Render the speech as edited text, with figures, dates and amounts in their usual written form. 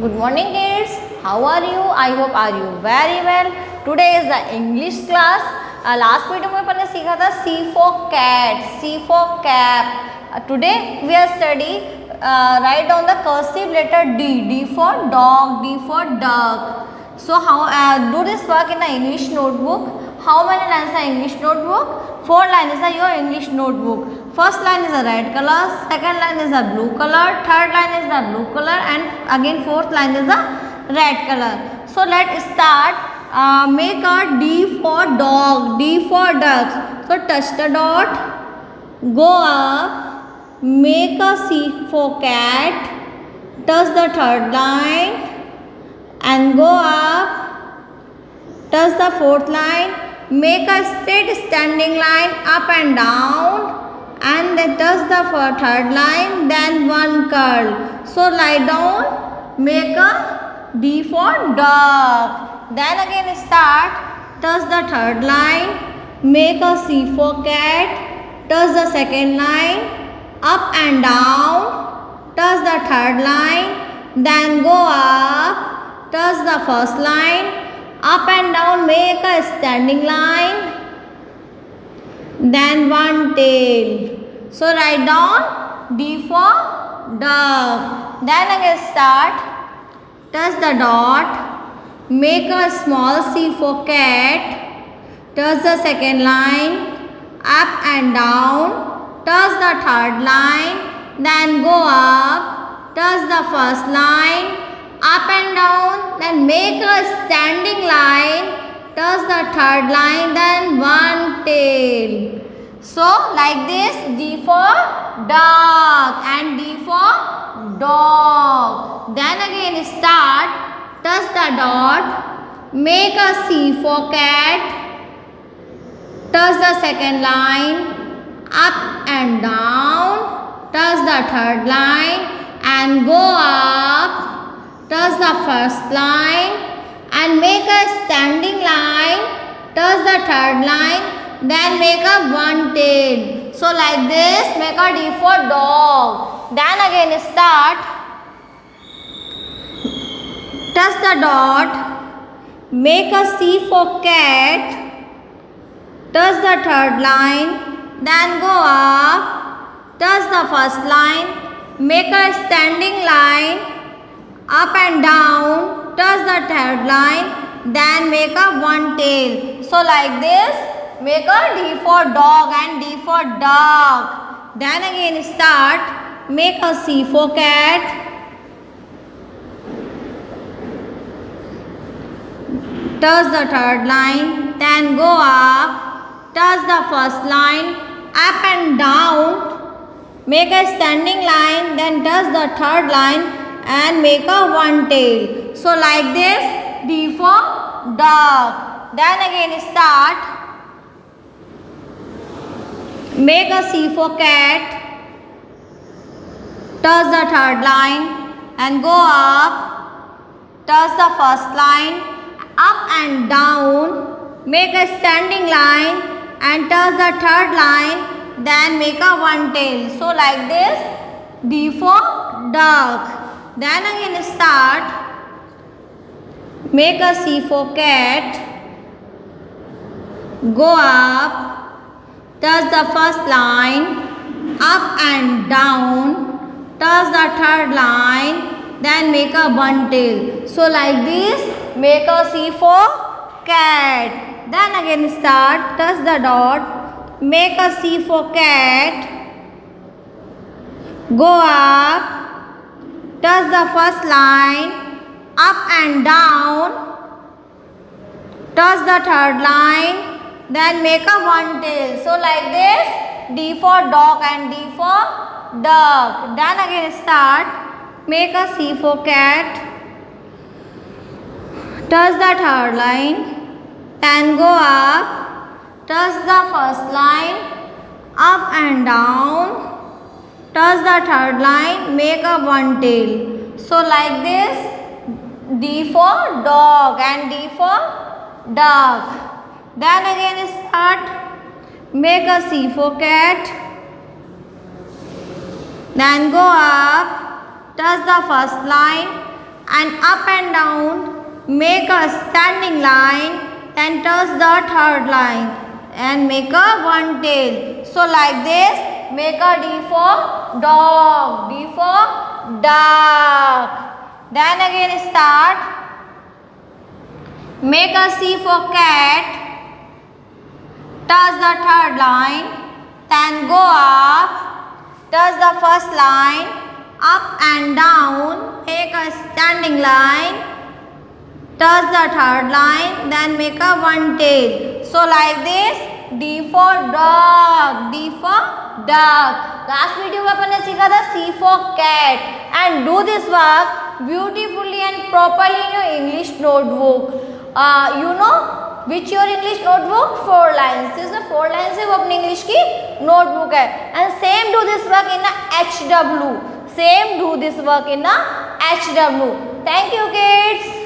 Good morning kids. How are you? I hope are you very well. Today is the English class. Last video में अपन ने सीखा था C for cat, C for cap. Today we are study write down the cursive letter D. D for dog, D for duck. So how do this work in the English notebook? How many lines are English notebook? 4 lines are your English notebook. First line is a red color, second line is a blue color, third line is the blue color, and again fourth line is a red color. So let's start. Make a D for dog, D for ducks. So touch the dot, go up, make a C for cat, touch the third line, and go up, touch the fourth line, make a straight standing line up and down, and then touch the third line, then one curl. So lie down, make a D for dog. Then again start, touch the third line, make a C for cat, touch the second line, up and down, touch the third line, then go up, touch the first line, up and down, make a standing line, then one tail. So write down D for dog. Then again start, touch the dot, make a small C for cat, touch the second line, up and down, touch the third line, then go up, touch the first line, up and down, then make a standing line, touch the third line, then one tail. So like this, D for dog and D for dog. Then again start, touch the dot, make a C for cat, touch the second line, up and down, touch the third line, and go up, touch the first line, and make a standing line, touch the third line, then make a one tail. So like this, make a D for dog. Then again start, touch the dot, make a C for cat, touch the third line, then go up, touch the first line, make a standing line, up and down, touch the third line, then make a one tail. So like this, make a D for dog and D for duck. Then again start, make a C for cat, touch the third line, then go up, touch the first line, up and down, make a standing line, then touch the third line and make a one tail. So like this, D for dog. Then again start, make a C for cat, touch the third line and go up, touch the first line, up and down, make a standing line and touch the third line, then make a one tail. So like this, D for duck. Then again start, make a C for cat, go up, touch the first line, up and down, touch the third line, then make a one tail. So like this, make a C for cat. Then again start, touch the dot, make a C for cat, go up, touch the first line, up and down, touch the third line, then make a one tail. So like this, D for dog and D for duck. Then again start, make a C for cat, touch the third line, and go up, touch the first line, up and down, touch the third line, make a one tail. So like this, D for dog and D for duck. Then again start, make a C for cat, then go up, touch the first line, and up and down, make a standing line, then touch the third line and make a one tail. So like this, make a D for dog, D for duck. Then again start, make a C for cat, touch the third line, then go up, touch the first line, up and down, make a standing line, touch the third line, then make a one tail. So like this, D for dog, D for duck. Last video में अपन ने सीखा था C for cat. And do this work beautifully and properly in your English notebook. You know which your English notebook? 4 lines. This is the 4 lines है, वो अपनी English की notebook है. And same do this work in a HW. Same do this work in a HW. Thank you kids.